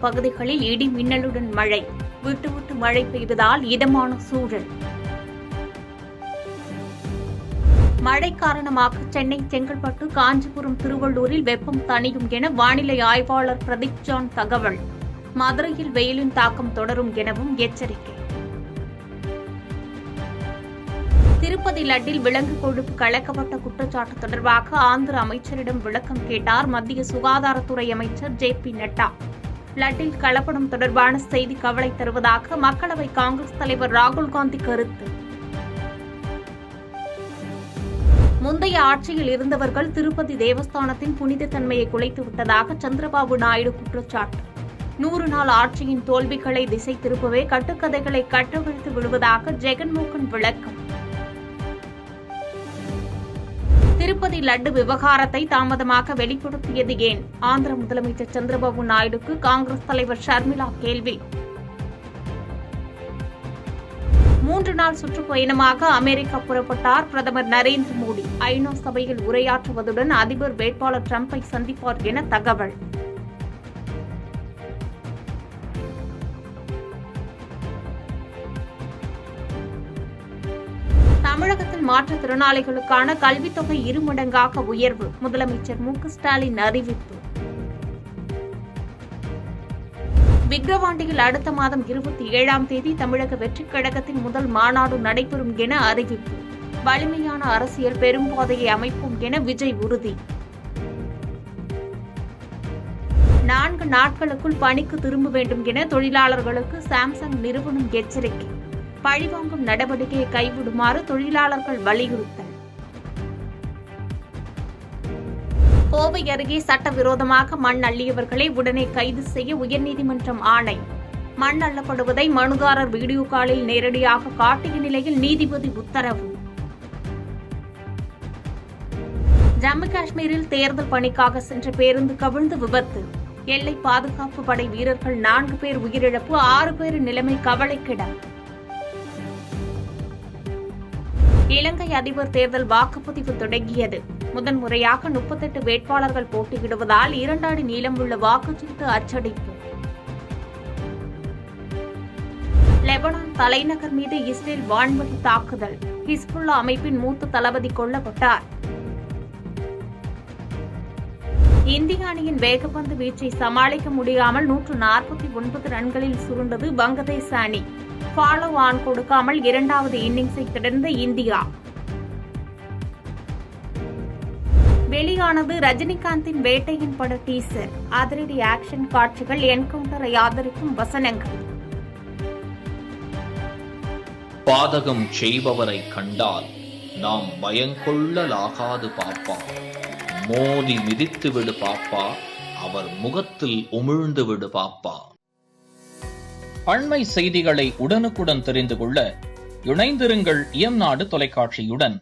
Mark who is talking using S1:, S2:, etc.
S1: பகுதிகளில் இடி மின்னலுடன் மழை, விட்டு விட்டு மழை பெய்வதால் இதமான சூழல். மழை காரணமாக சென்னை, செங்கல்பட்டு, காஞ்சிபுரம், திருவள்ளூரில் வெப்பம் தணியும் என வானிலை ஆய்வாளர் பிரதீப் ஜான் தகவல். மதுரையில் வெயிலின் தாக்கம் தொடரும் எனவும் எச்சரிக்கை. திருப்பதி லட்டில் விலங்கு கொழுப்பு கலக்கப்பட்ட குற்றச்சாட்டு தொடர்பாக ஆந்திர அமைச்சரிடம் விளக்கம் கேட்டார் மத்திய சுகாதாரத்துறை அமைச்சர் ஜே.பி. நட்டா. லட்டில் கலப்படம் தொடர்பான செய்தி கவலை தருவதாக மக்களவை காங்கிரஸ் தலைவர் ராகுல் காந்தி கருத்து. முந்தைய ஆட்சியில் இருந்தவர்கள் திருப்பதி தேவஸ்தானத்தின் புனித தன்மையை குலைத்து விட்டதாக சந்திரபாபு நாயுடு குற்றச்சாட்டு. 100 நாள் ஆட்சியின் தோல்விகளை திசை திருப்பவே கட்டுக்கதைகளை கட்டவிழ்த்து விடுவதாக ஜெகன்மோகன் விளக்கம். திருப்பதி லட்டு விவகாரத்தை தாமதமாக வெளிப்படுத்தியது ஏன்? ஆந்திர முதலமைச்சர் சந்திரபாபு நாயுடுக்கு காங்கிரஸ் தலைவர் ஷர்மிளா கேள்வி. 3 நாள் சுற்றுப்பயணமாக அமெரிக்கா புறப்பட்டார் பிரதமர் நரேந்திர மோடி. ஐநா சபையில் உரையாற்றுவதுடன் அதிபர் வேட்பாளர் டிரம்பை சந்திப்பார் என தகவல். தமிழகத்தில் மாற்றுத்திறனாளிகளுக்கான கல்வித்தொகை 2 மடங்காக உயர்வு. முதலமைச்சர் மு.க.ஸ்டாலின் அறிவிப்பு. விக்கிரவாண்டியில் அடுத்த மாதம் 27ஆம் தேதி தமிழக வெற்றிக் கழகத்தின் முதல் மாநாடு நடைபெறும் என அறிவிப்பு. வலிமையான அரசியல் பெரும்பாதையை அமைப்போம் என விஜய் உறுதி. 4 நாட்களுக்குள் பணிக்கு திரும்ப வேண்டும் என தொழிலாளர்களுக்கு சாம்சங் நிறுவனம் எச்சரிக்கை. பழிவாங்கும் நடவடிக்கையை கைவிடுமாறு தொழிலாளர்கள் வலியுறுத்தல். கோவை அருகே சட்டவிரோதமாக மண் அள்ளியவர்களை உடனே கைது செய்ய உயர்நீதிமன்றம் ஆணை. மண் அள்ளப்படுவதை மனுதாரர் வீடியோ காலில் நேரடியாக காட்டிய நிலையில் நீதிபதி உத்தரவு. ஜம்மு காஷ்மீரில் தேர்தல் பணிக்காக சென்ற பேருந்து கவிழ்ந்து விபத்து. எல்லை பாதுகாப்பு படை வீரர்கள் 4 பேர் உயிரிழப்பு, 6 பேர் நிலைமை கவலைக்கிடம். இலங்கை அதிபர் தேர்தல் வாக்குப்பதிவு தொடங்கியது. முதன்முறையாக 38 வேட்பாளர்கள் போட்டியிடுவதால் 2 அடி நீளம் உள்ள வாக்குச்சீட்டு அச்சடிப்பு. லெபனான் தலைநகர் மீது இஸ்ரேல் வான்வழி தாக்குதல். ஹிஸ்புல்லா அமைப்பின் மூத்த தளபதி கொல்லப்பட்டார். இந்திய அணியின் வேகப்பந்து வீச்சை சமாளிக்க முடியாமல் 149 ரன்களில் சுருண்டது வங்கதேச அணி. ஃபாலோ ஆன் கொடுக்காமல் 2வது இன்னிங்ஸை தொடர்ந்த இந்தியா. வெளியானது ரஜினிகாந்தின் வேட்டையின் பட டீசர். அதிரடி ஆக்ஷன் காட்சிகள், என்கவுண்டரை ஆதரிக்கும் வசனங்கள்.
S2: பாதகம் செய்பவரை கண்டால் நாம் பயங்கொள்ளலாகாது பாப்பா. மோதி மிதித்து விடு பாப்பா, அவர் முகத்தில் உமிழ்ந்து விடு பாப்பா. அண்மை செய்திகளை உடனுக்குடன் தெரிந்து கொள்ள இணைந்திருங்கள் இயம்நாடு தொலைக்காட்சியுடன்.